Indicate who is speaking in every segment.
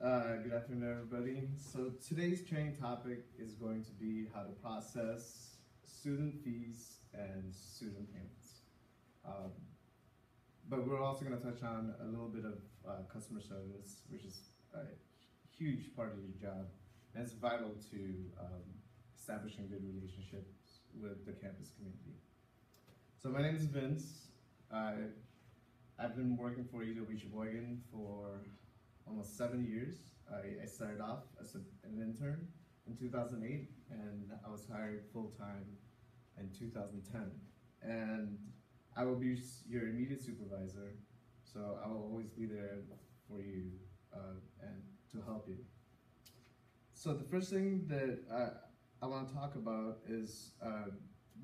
Speaker 1: Good afternoon, everybody. So today's training topic is going to be how to process student fees and student payments. But we're also going to touch on a little bit of customer service, which is a huge part of your job, and it's vital to establishing good relationships with the campus community. So my name is Vince. I've been working for UW Sheboygan for almost 7 years. I started off as an intern in 2008, and I was hired full-time in 2010. And I will be your immediate supervisor, so I will always be there for you and to help you. So the first thing that I want to talk about is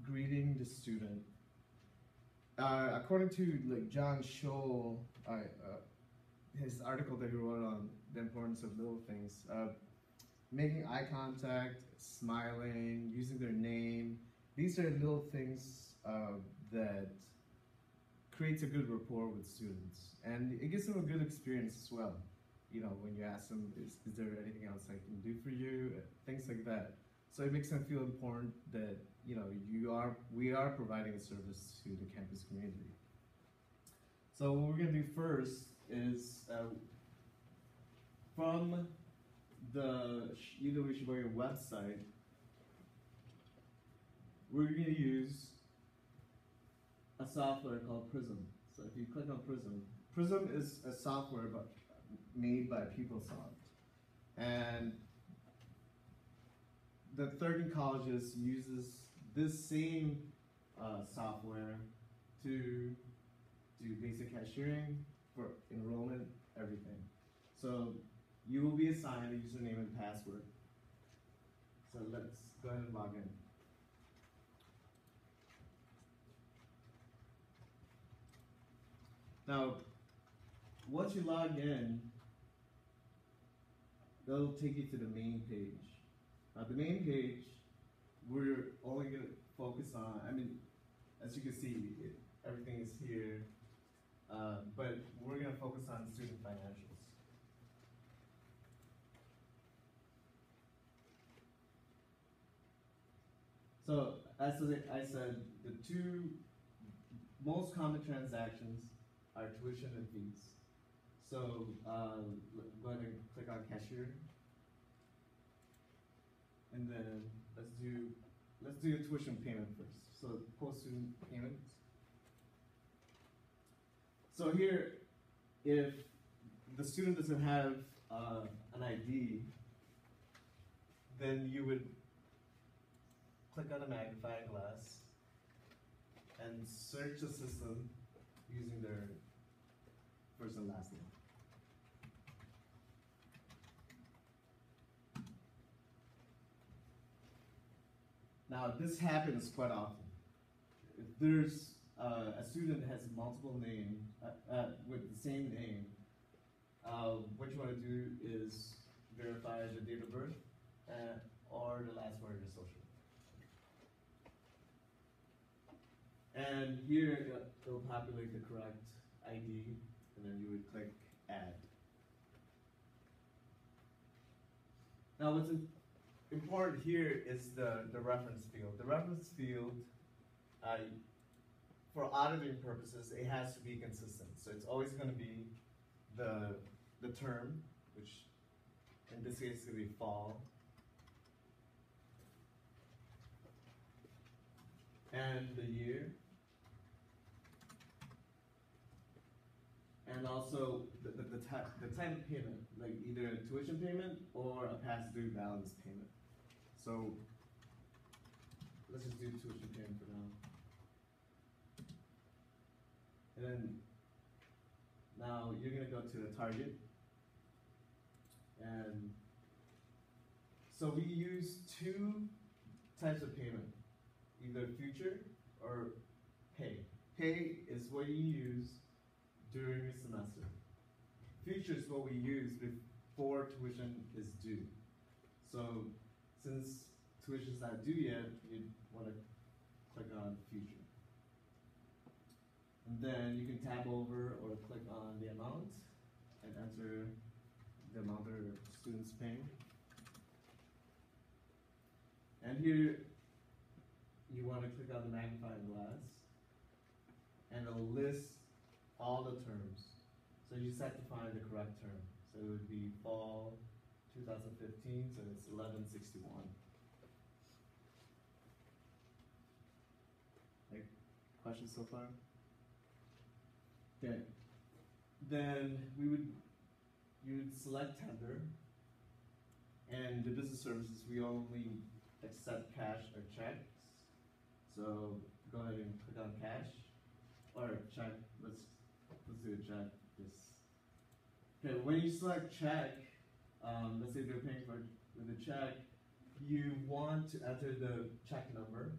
Speaker 1: greeting the student. According to John Scholl, his article that he wrote on the importance of little things, making eye contact, smiling, using their name, these are little things that creates a good rapport with students, and it gives them a good experience as well. You know, when you ask them, is there anything else I can do for you? Things like that. So it makes them feel important that, you know, we are providing a service to the campus community. So what we're gonna do first is from the UW Sheboygan website, we're going to use a software called Prism. So if you click on Prism, Prism is a software made by PeopleSoft, and the 13 colleges uses this same software to do basic cashiering, for enrollment, everything. So you will be assigned a username and password. So let's go ahead and log in. Now, once you log in, they'll take you to the main page. Now, the main page, we're only going to focus on, as you can see, everything is here. But we're going to focus on student financials. So, as I said, the two most common transactions are tuition and fees. So, go ahead and click on cashier. And then let's do a tuition payment first. So, post-student payments. So here, if the student doesn't have an ID, then you would click on a magnifying glass and search the system using their first and last name. Now, this happens quite often. If there's a student that has multiple names with the same name, what you want to do is verify the date of birth or the last word of your social. And here it'll populate the correct ID, and then you would click add. Now what's important here is the reference field. The reference field, for auditing purposes, it has to be consistent. So it's always going to be the term, which in this case is going to be fall, and the year, and also the type of payment, like either a tuition payment or a past due balance payment. So let's just do tuition payment for now. And then now you're going to go to the target. And so we use two types of payment, either future or pay. Pay is what you use during a semester. Future is what we use before tuition is due. So since tuition is not due yet, you'd want to click on future. And then you can tab over or click on the amount and enter the amount their students paying. And here, you want to click on the magnifying glass, and it'll list all the terms. So you just have to find the correct term. So it would be fall 2015, so it's 1161. Like, questions so far? Okay. Then you would select tender, and the business services, we only accept cash or checks. So go ahead and click on cash or check. Let's do a check. Okay, when you select check, let's say they're paying for with a check, you want to enter the check number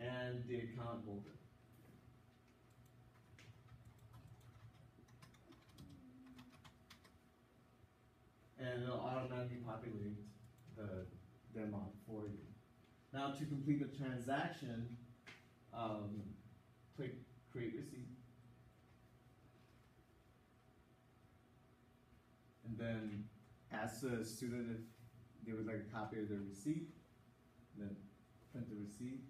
Speaker 1: and the account holder. And it'll automatically populate the amount for you. Now to complete the transaction, click create receipt. And then ask the student if they would like a copy of their receipt. Then print the receipt.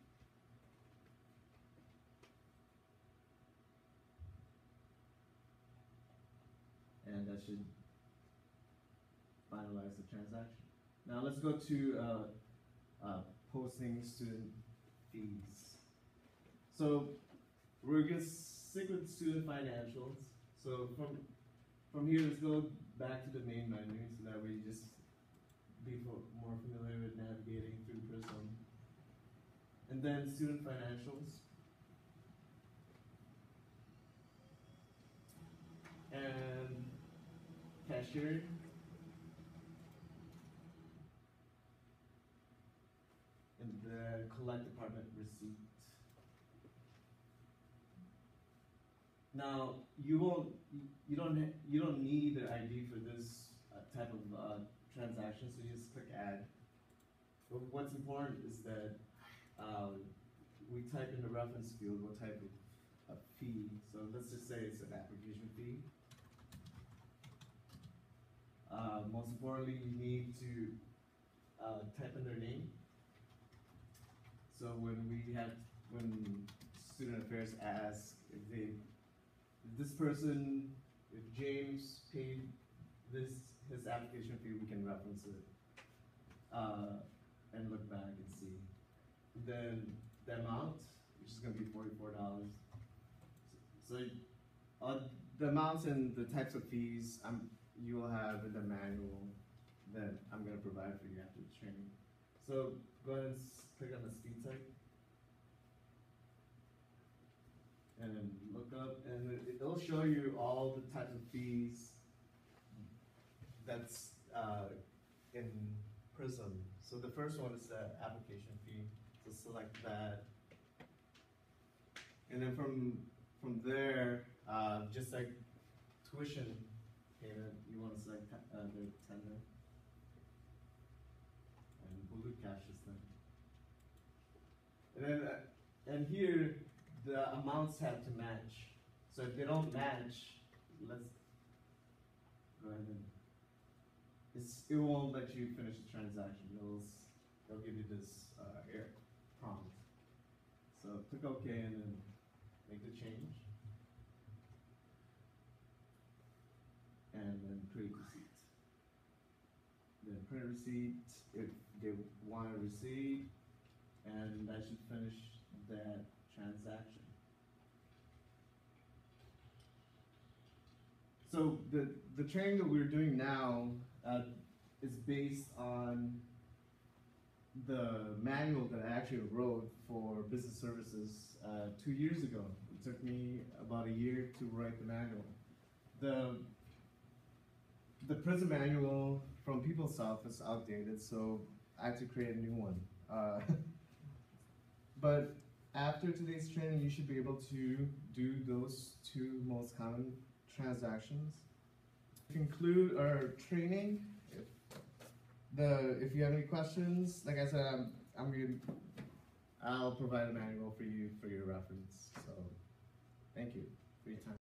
Speaker 1: And that should finalize the transaction. Now let's go to posting student fees. So we're gonna stick with student financials. So from here, let's go back to the main menu so that we just be more familiar with navigating through Prism. And then student financials. And cashier. And then collect department receipt. Now you don't need the ID for this type of transaction, so you just click add. But what's important is that we type in the reference field what type of fee. So let's just say it's an application fee. Most importantly, you need to type in their name. So when student affairs asks if this person, if James paid his application fee, we can reference it and look back and see. Then the amount, which is going to be $44. So the amounts and the types of fees you will have in the manual that I'm going to provide for you after the training. So go ahead and click on the speed type. And then look up, and it'll show you all the types of fees that's in Prism. So the first one is the application fee. So select that, and then from there, just like tuition payment, you want to select the tender, and we'll do cash this time. And then and here, the amounts have to match. So if they don't match, let's go ahead and it won't let you finish the transaction. They'll give you this error prompt. So click OK and then make the change. And then create receipt. Then print receipt if they want a receipt, and that should finish that transaction. So the training that we're doing now is based on the manual that I actually wrote for business services 2 years ago. It took me about a year to write the manual. The Prism manual from PeopleSoft is outdated, so I had to create a new one. But after today's training, you should be able to do those two most common transactions. To conclude our training, if you have any questions, like I said, I'll provide a manual for you for your reference. So thank you for your time.